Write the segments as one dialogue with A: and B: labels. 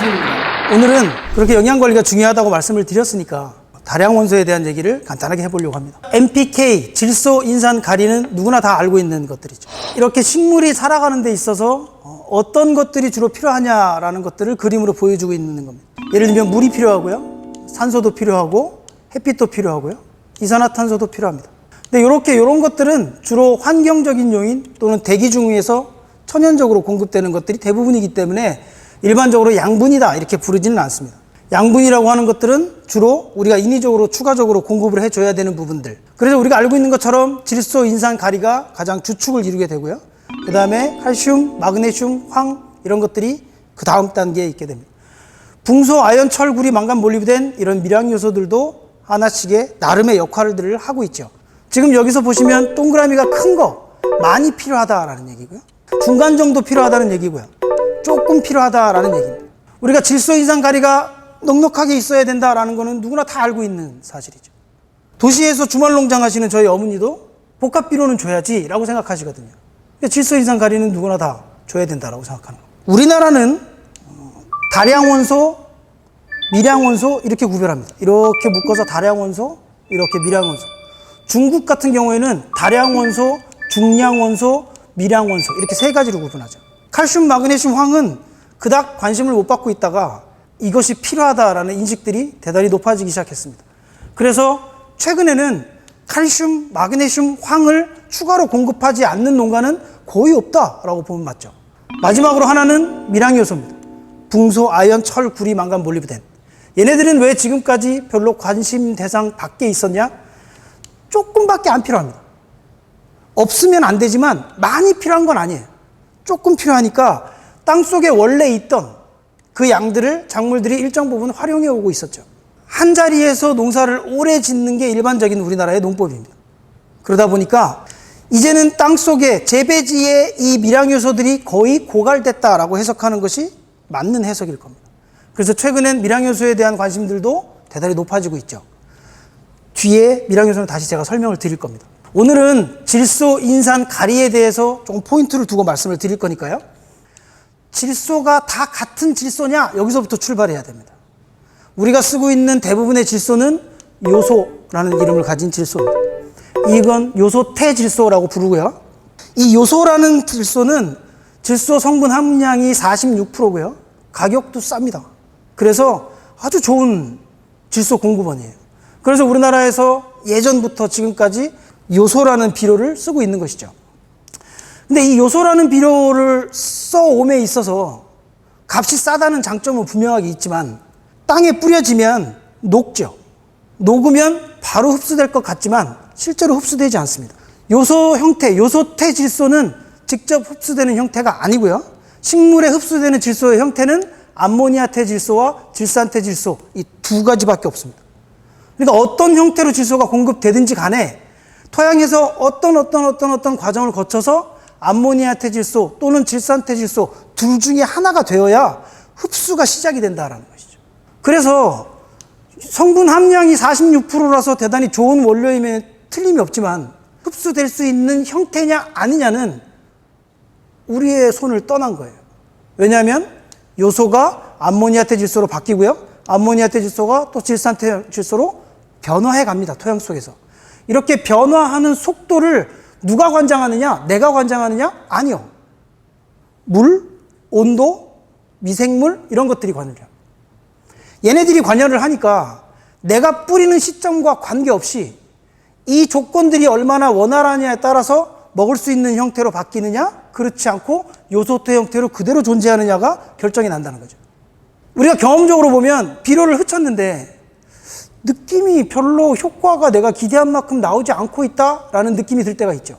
A: 선생님입니다. 오늘은 그렇게 영양관리가 중요하다고 말씀을 드렸으니까 다량원소에 대한 얘기를 간단하게 해보려고 합니다. NPK, 질소, 인산, 가리는 누구나 다 알고 있는 것들이죠. 이렇게 식물이 살아가는 데 있어서 어떤 것들이 주로 필요하냐라는 것들을 그림으로 보여주고 있는 겁니다. 예를 들면 물이 필요하고요, 산소도 필요하고, 햇빛도 필요하고요, 이산화탄소도 필요합니다. 근데 이런 것들은 주로 환경적인 요인 또는 대기 중에서 천연적으로 공급되는 것들이 대부분이기 때문에 일반적으로 양분이다 이렇게 부르지는 않습니다. 양분이라고 하는 것들은 주로 우리가 인위적으로 추가적으로 공급을 해줘야 되는 부분들. 그래서 우리가 알고 있는 것처럼 질소, 인산, 가리가 가장 주축을 이루게 되고요. 그 다음에 칼슘, 마그네슘, 황 이런 것들이 그 다음 단계에 있게 됩니다. 붕소, 아연, 철, 구리, 망간, 몰리브덴 이런 미량 요소들도 하나씩의 나름의 역할들을 하고 있죠. 지금 여기서 보시면 동그라미가 큰 거 많이 필요하다라는 얘기고요. 중간 정도 필요하다는 얘기고요. 조금 필요하다라는 얘기입니다. 우리가 질소, 인산, 가리가 넉넉하게 있어야 된다라는 거는 누구나 다 알고 있는 사실이죠. 도시에서 주말농장 하시는 저희 어머니도 복합비료는 줘야지 라고 생각하시거든요. 질소, 인산, 가리는 누구나 다 줘야 된다라고 생각하는 거예요. 우리나라는 다량원소, 미량원소 이렇게 구별합니다. 이렇게 묶어서 다량원소, 이렇게 미량원소. 중국 같은 경우에는 다량원소, 중량원소, 미량원소 이렇게 세 가지로 구분하죠. 칼슘, 마그네슘, 황은 그닥 관심을 못 받고 있다가 이것이 필요하다라는 인식들이 대단히 높아지기 시작했습니다. 그래서 최근에는 칼슘, 마그네슘, 황을 추가로 공급하지 않는 농가는 거의 없다라고 보면 맞죠. 마지막으로 하나는 미량요소입니다. 붕소, 아연, 철, 구리, 망간, 몰리브덴. 얘네들은 왜 지금까지 별로 관심 대상 밖에 있었냐? 조금밖에 안 필요합니다. 없으면 안 되지만 많이 필요한 건 아니에요. 조금 필요하니까 땅속에 원래 있던 그 양들을 작물들이 일정 부분 활용해 오고 있었죠. 한 자리에서 농사를 오래 짓는 게 일반적인 우리나라의 농법입니다. 그러다 보니까 이제는 땅속에 재배지에 이 미량 요소들이 거의 고갈됐다라고 해석하는 것이 맞는 해석일 겁니다. 그래서 최근엔 미량 요소에 대한 관심들도 대단히 높아지고 있죠. 뒤에 미량 요소는 다시 제가 설명을 드릴 겁니다. 오늘은 질소, 인산, 가리에 대해서 조금 포인트를 두고 말씀을 드릴 거니까요. 질소가 다 같은 질소냐? 여기서부터 출발해야 됩니다. 우리가 쓰고 있는 대부분의 질소는 요소라는 이름을 가진 질소입니다. 이건 요소태 질소라고 부르고요. 이 요소라는 질소는 질소 성분 함량이 46%고요. 가격도 쌉니다. 그래서 아주 좋은 질소 공급원이에요. 그래서 우리나라에서 예전부터 지금까지 요소라는 비료를 쓰고 있는 것이죠. 근데 이 요소라는 비료를 써옴에 있어서 값이 싸다는 장점은 분명하게 있지만 땅에 뿌려지면 녹죠. 녹으면 바로 흡수될 것 같지만 실제로 흡수되지 않습니다. 요소 형태, 요소태 질소는 직접 흡수되는 형태가 아니고요. 식물에 흡수되는 질소의 형태는 암모니아태 질소와 질산태 질소 이 두 가지밖에 없습니다. 그러니까 어떤 형태로 질소가 공급되든지 간에 토양에서 어떤 과정을 거쳐서 암모니아태 질소 또는 질산태 질소 둘 중에 하나가 되어야 흡수가 시작이 된다는 것이죠. 그래서 성분 함량이 46%라서 대단히 좋은 원료임에 틀림이 없지만 흡수될 수 있는 형태냐 아니냐는 우리의 손을 떠난 거예요. 왜냐하면 요소가 암모니아태 질소로 바뀌고요. 암모니아태 질소가 또 질산태 질소로 변화해 갑니다. 토양 속에서. 이렇게 변화하는 속도를 누가 관장하느냐? 내가 관장하느냐? 아니요. 물, 온도, 미생물 이런 것들이 관여를 해요. 얘네들이 관여를 하니까 내가 뿌리는 시점과 관계없이 이 조건들이 얼마나 원활하냐에 따라서 먹을 수 있는 형태로 바뀌느냐? 그렇지 않고 요소태 형태로 그대로 존재하느냐가 결정이 난다는 거죠. 우리가 경험적으로 보면 비료를 흡쳤는데 느낌이 별로 효과가 내가 기대한 만큼 나오지 않고 있다라는 느낌이 들 때가 있죠.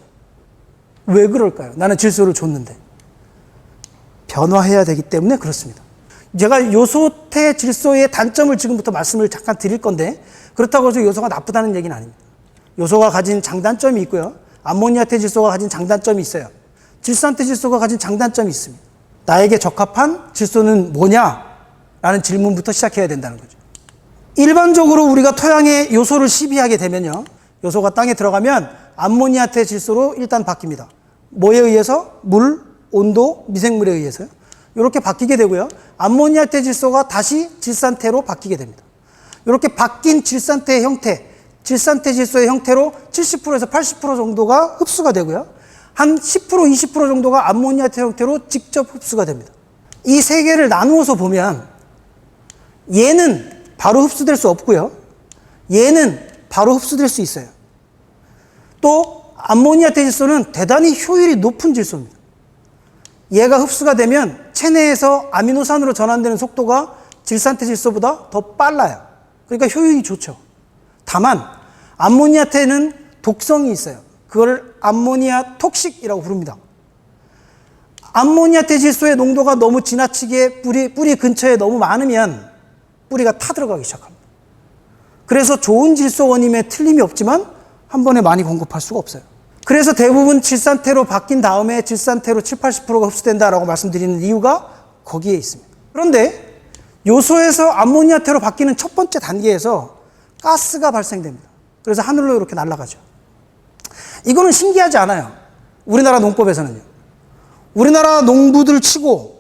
A: 왜 그럴까요? 나는 질소를 줬는데. 변화해야 되기 때문에 그렇습니다. 제가 요소태 질소의 단점을 지금부터 말씀을 잠깐 드릴 건데 그렇다고 해서 요소가 나쁘다는 얘기는 아닙니다. 요소가 가진 장단점이 있고요. 암모니아태 질소가 가진 장단점이 있어요. 질산태 질소가 가진 장단점이 있습니다. 나에게 적합한 질소는 뭐냐? 라는 질문부터 시작해야 된다는 거죠. 일반적으로 우리가 토양에 요소를 시비하게 되면요. 요소가 땅에 들어가면 암모니아태 질소로 일단 바뀝니다. 뭐에 의해서? 물, 온도, 미생물에 의해서요. 이렇게 바뀌게 되고요. 암모니아태 질소가 다시 질산태로 바뀌게 됩니다. 이렇게 바뀐 질산태의 형태, 질산태 질소의 형태로 70%에서 80% 정도가 흡수가 되고요. 한 10%, 20% 정도가 암모니아태 형태로 직접 흡수가 됩니다. 이 세 개를 나누어서 보면 얘는 바로 흡수될 수 없고요. 얘는 바로 흡수될 수 있어요. 또 암모니아태 질소는 대단히 효율이 높은 질소입니다. 얘가 흡수가 되면 체내에서 아미노산으로 전환되는 속도가 질산태 질소보다 더 빨라요. 그러니까 효율이 좋죠. 다만 암모니아태는 독성이 있어요. 그걸 암모니아 톡식이라고 부릅니다. 암모니아태 질소의 농도가 너무 지나치게 뿌리 근처에 너무 많으면 뿌리가 타들어가기 시작합니다. 그래서 좋은 질소원임에 틀림이 없지만 한 번에 많이 공급할 수가 없어요. 그래서 대부분 질산태로 바뀐 다음에 질산태로 7, 80%가 흡수된다라고 말씀드리는 이유가 거기에 있습니다. 그런데 요소에서 암모니아태로 바뀌는 첫 번째 단계에서 가스가 발생됩니다. 그래서 하늘로 이렇게 날아가죠. 이거는 신기하지 않아요. 우리나라 농법에서는요. 우리나라 농부들 치고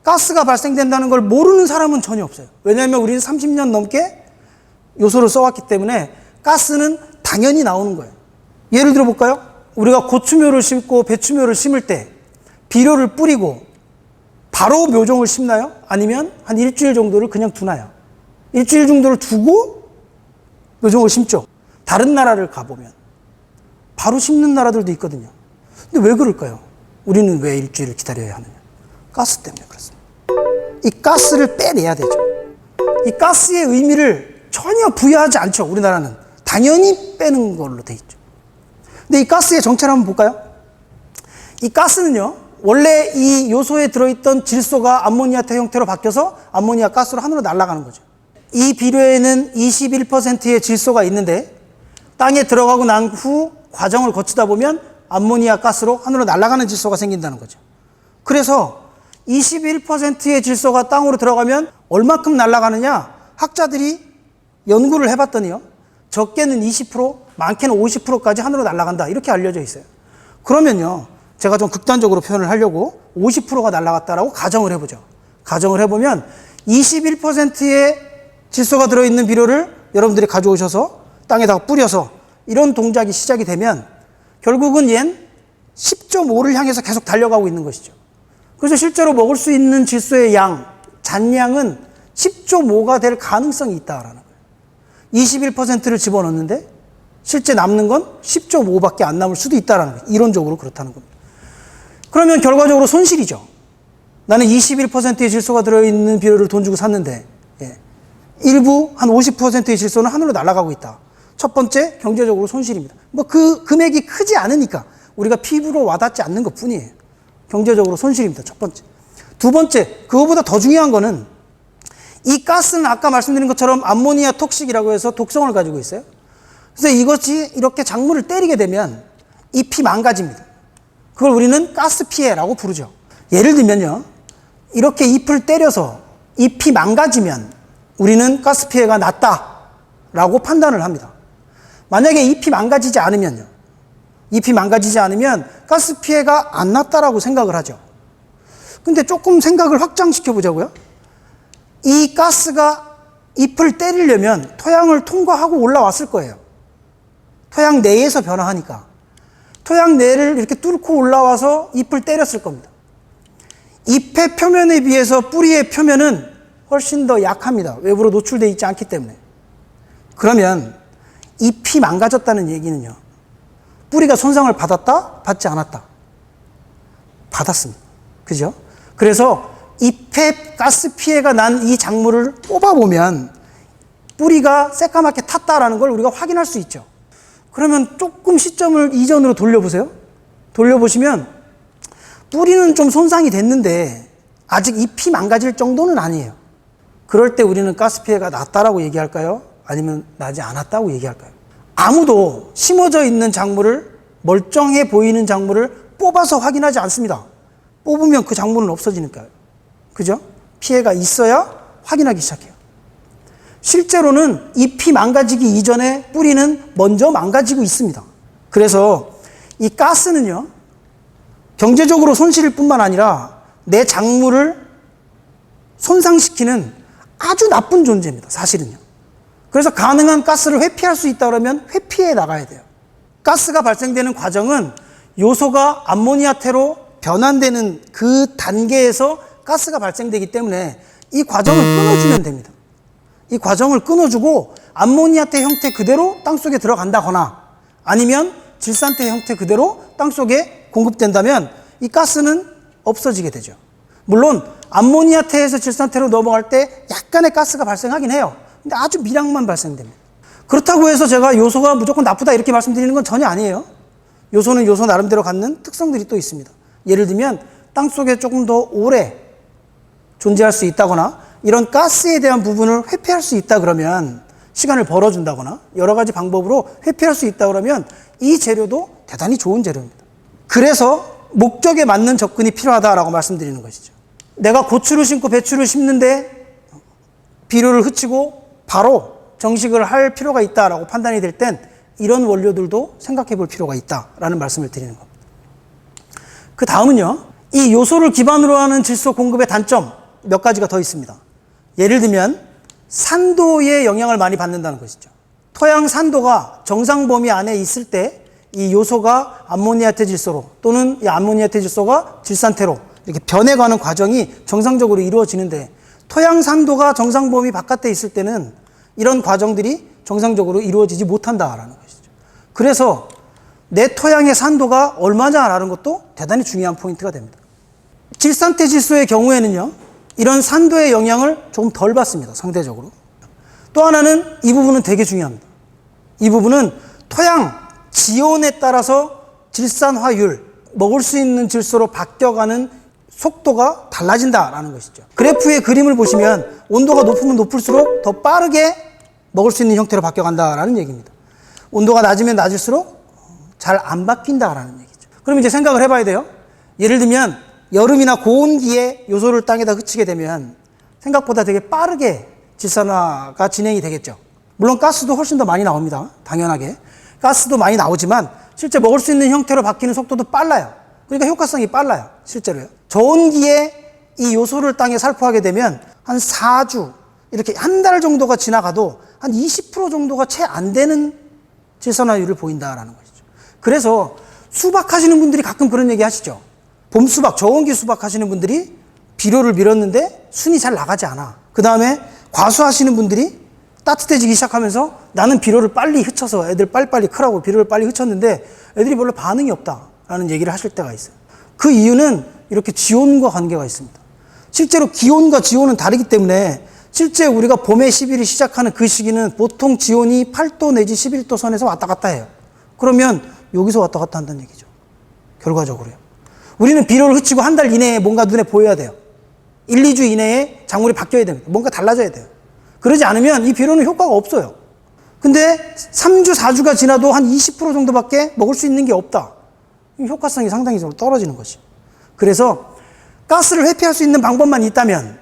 A: 가스가 발생된다는 걸 모르는 사람은 전혀 없어요. 왜냐하면 우리는 30년 넘게 요소를 써왔기 때문에 가스는 당연히 나오는 거예요. 예를 들어 볼까요? 우리가 고추묘를 심고 배추묘를 심을 때 비료를 뿌리고 바로 묘종을 심나요? 아니면 한 일주일 정도를 그냥 두나요? 일주일 정도를 두고 묘종을 심죠. 다른 나라를 가보면 바로 심는 나라들도 있거든요. 근데 왜 그럴까요? 우리는 왜 일주일을 기다려야 하느냐? 가스 때문에 그렇습니다. 이 가스를 빼내야 되죠. 이 가스의 의미를 전혀 부여하지 않죠. 우리나라는 당연히 빼는 걸로 돼 있죠. 근데 이 가스의 정체를 한번 볼까요? 이 가스는요, 원래 이 요소에 들어있던 질소가 암모니아태 형태로 바뀌어서 암모니아 가스로 하늘로 날아가는 거죠. 이 비료에는 21%의 질소가 있는데 땅에 들어가고 난 후 과정을 거치다 보면 암모니아 가스로 하늘로 날아가는 질소가 생긴다는 거죠. 그래서 21%의 질소가 땅으로 들어가면 얼마큼 날아가느냐? 학자들이 연구를 해봤더니요, 적게는 20%, 많게는 50%까지 하늘로 날아간다, 이렇게 알려져 있어요. 그러면요, 제가 좀 극단적으로 표현을 하려고 50%가 날아갔다라고 가정을 해보죠. 가정을 해보면 21%의 질소가 들어있는 비료를 여러분들이 가져오셔서 땅에다가 뿌려서 이런 동작이 시작이 되면 결국은 얜 10.5를 향해서 계속 달려가고 있는 것이죠. 그래서 실제로 먹을 수 있는 질소의 양, 잔량은 10.5가 될 가능성이 있다라는 거예요. 21%를 집어넣는데 실제 남는 건 10.5밖에 안 남을 수도 있다라는 거예요. 이론적으로 그렇다는 겁니다. 그러면 결과적으로 손실이죠. 나는 21%의 질소가 들어있는 비료를 돈 주고 샀는데, 일부 한 50%의 질소는 하늘로 날아가고 있다. 첫 번째, 경제적으로 손실입니다. 뭐 그 금액이 크지 않으니까 우리가 피부로 와닿지 않는 것 뿐이에요. 경제적으로 손실입니다. 첫 번째. 두 번째, 그거보다 더 중요한 거는 이 가스는 아까 말씀드린 것처럼 암모니아 톡식이라고 해서 독성을 가지고 있어요. 그래서 이것이 이렇게 작물을 때리게 되면 잎이 망가집니다. 그걸 우리는 가스 피해라고 부르죠. 예를 들면요, 이렇게 잎을 때려서 잎이 망가지면 우리는 가스 피해가 났다라고 판단을 합니다. 만약에 잎이 망가지지 않으면요, 잎이 망가지지 않으면 가스 피해가 안 났다라고 생각을 하죠. 근데 조금 생각을 확장시켜 보자고요. 이 가스가 잎을 때리려면 토양을 통과하고 올라왔을 거예요. 토양 내에서 변화하니까. 토양 내를 이렇게 뚫고 올라와서 잎을 때렸을 겁니다. 잎의 표면에 비해서 뿌리의 표면은 훨씬 더 약합니다. 외부로 노출되어 있지 않기 때문에. 그러면 잎이 망가졌다는 얘기는요, 뿌리가 손상을 받았다? 받지 않았다? 받았습니다. 그죠? 그래서 잎에 가스 피해가 난 이 작물을 뽑아보면 뿌리가 새까맣게 탔다라는 걸 우리가 확인할 수 있죠. 그러면 조금 시점을 이전으로 돌려보세요. 돌려보시면 뿌리는 좀 손상이 됐는데 아직 잎이 망가질 정도는 아니에요. 그럴 때 우리는 가스 피해가 났다라고 얘기할까요? 아니면 나지 않았다고 얘기할까요? 아무도 심어져 있는 작물을, 멀쩡해 보이는 작물을 뽑아서 확인하지 않습니다. 뽑으면 그 작물은 없어지니까요. 그죠? 피해가 있어야 확인하기 시작해요. 실제로는 잎이 망가지기 이전에 뿌리는 먼저 망가지고 있습니다. 그래서 이 가스는요, 경제적으로 손실일 뿐만 아니라 내 작물을 손상시키는 아주 나쁜 존재입니다. 사실은요. 그래서 가능한 가스를 회피할 수 있다 그러면 회피해 나가야 돼요. 가스가 발생되는 과정은 요소가 암모니아태로 변환되는 그 단계에서 가스가 발생되기 때문에 이 과정을 끊어주면 됩니다. 이 과정을 끊어주고 암모니아태 형태 그대로 땅속에 들어간다거나 아니면 질산태 형태 그대로 땅속에 공급된다면 이 가스는 없어지게 되죠. 물론 암모니아태에서 질산태로 넘어갈 때 약간의 가스가 발생하긴 해요. 근데 아주 미량만 발생됩니다. 그렇다고 해서 제가 요소가 무조건 나쁘다 이렇게 말씀드리는 건 전혀 아니에요. 요소는 요소 나름대로 갖는 특성들이 또 있습니다. 예를 들면 땅속에 조금 더 오래 존재할 수 있다거나 이런 가스에 대한 부분을 회피할 수 있다 그러면 시간을 벌어준다거나 여러 가지 방법으로 회피할 수 있다 그러면 이 재료도 대단히 좋은 재료입니다. 그래서 목적에 맞는 접근이 필요하다라고 말씀드리는 것이죠. 내가 고추를 심고 배추를 심는데 비료를 흩치고 바로 정식을 할 필요가 있다라고 판단이 될 땐 이런 원료들도 생각해 볼 필요가 있다라는 말씀을 드리는 겁니다. 그 다음은요, 이 요소를 기반으로 하는 질소 공급의 단점 몇 가지가 더 있습니다. 예를 들면 산도의 영향을 많이 받는다는 것이죠. 토양 산도가 정상 범위 안에 있을 때 이 요소가 암모니아태 질소로 또는 이 암모니아태 질소가 질산태로 이렇게 변해가는 과정이 정상적으로 이루어지는데 토양 산도가 정상 범위 바깥에 있을 때는 이런 과정들이 정상적으로 이루어지지 못한다라는 것이죠. 그래서 내 토양의 산도가 얼마냐라는 것도 대단히 중요한 포인트가 됩니다. 질산태 질소의 경우에는요, 이런 산도의 영향을 조금 덜 받습니다. 상대적으로. 또 하나는 이 부분은 되게 중요합니다. 이 부분은 토양 지온에 따라서 질산화율, 먹을 수 있는 질소로 바뀌어가는 속도가 달라진다라는 것이죠. 그래프의 그림을 보시면 온도가 높으면 높을수록 더 빠르게 먹을 수 있는 형태로 바뀌어간다라는 얘기입니다. 온도가 낮으면 낮을수록 잘 안 바뀐다라는 얘기죠. 그럼 이제 생각을 해봐야 돼요. 예를 들면 여름이나 고온기에 요소를 땅에다 흩치게 되면 생각보다 되게 빠르게 질산화가 진행이 되겠죠. 물론 가스도 훨씬 더 많이 나옵니다. 당연하게. 가스도 많이 나오지만 실제 먹을 수 있는 형태로 바뀌는 속도도 빨라요. 그러니까 효과성이 빨라요. 실제로요. 저온기에 이 요소를 땅에 살포하게 되면 한 4주, 이렇게 한 달 정도가 지나가도 한 20% 정도가 채 안 되는 질산화율을 보인다라는 것이죠. 그래서 수박하시는 분들이 가끔 그런 얘기 하시죠. 봄 수박, 저온기 수박 하시는 분들이 비료를 밀었는데 순이 잘 나가지 않아. 그 다음에 과수하시는 분들이 따뜻해지기 시작하면서 나는 비료를 빨리 흩쳐서 애들 빨리빨리 크라고 비료를 빨리 흩쳤는데 애들이 별로 반응이 없다라는 얘기를 하실 때가 있어요. 그 이유는 이렇게 지온과 관계가 있습니다. 실제로 기온과 지온은 다르기 때문에 실제 우리가 봄의 10일이 시작하는 그 시기는 보통 지온이 8도 내지 11도 선에서 왔다 갔다 해요. 그러면 여기서 왔다 갔다 한다는 얘기죠. 결과적으로요. 우리는 비료를 흩치고 한 달 이내에 뭔가 눈에 보여야 돼요. 1, 2주 이내에 작물이 바뀌어야 됩니다. 뭔가 달라져야 돼요. 그러지 않으면 이 비료는 효과가 없어요. 근데 3주, 4주가 지나도 한 20% 정도밖에 먹을 수 있는 게 없다. 효과성이 상당히 좀 떨어지는 것이. 그래서 가스를 회피할 수 있는 방법만 있다면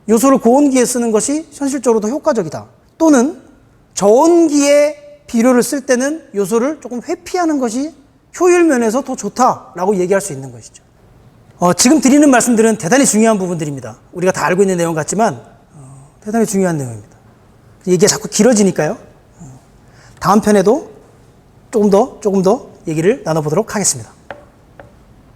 A: 요소를 고온기에 쓰는 것이 현실적으로 더 효과적이다. 또는 저온기에 비료를 쓸 때는 요소를 조금 회피하는 것이 효율 면에서 더 좋다라고 얘기할 수 있는 것이죠. 지금 드리는 말씀들은 대단히 중요한 부분들입니다. 우리가 다 알고 있는 내용 같지만 대단히 중요한 내용입니다. 얘기가 자꾸 길어지니까요. 다음 편에도 조금 더 얘기를 나눠보도록 하겠습니다.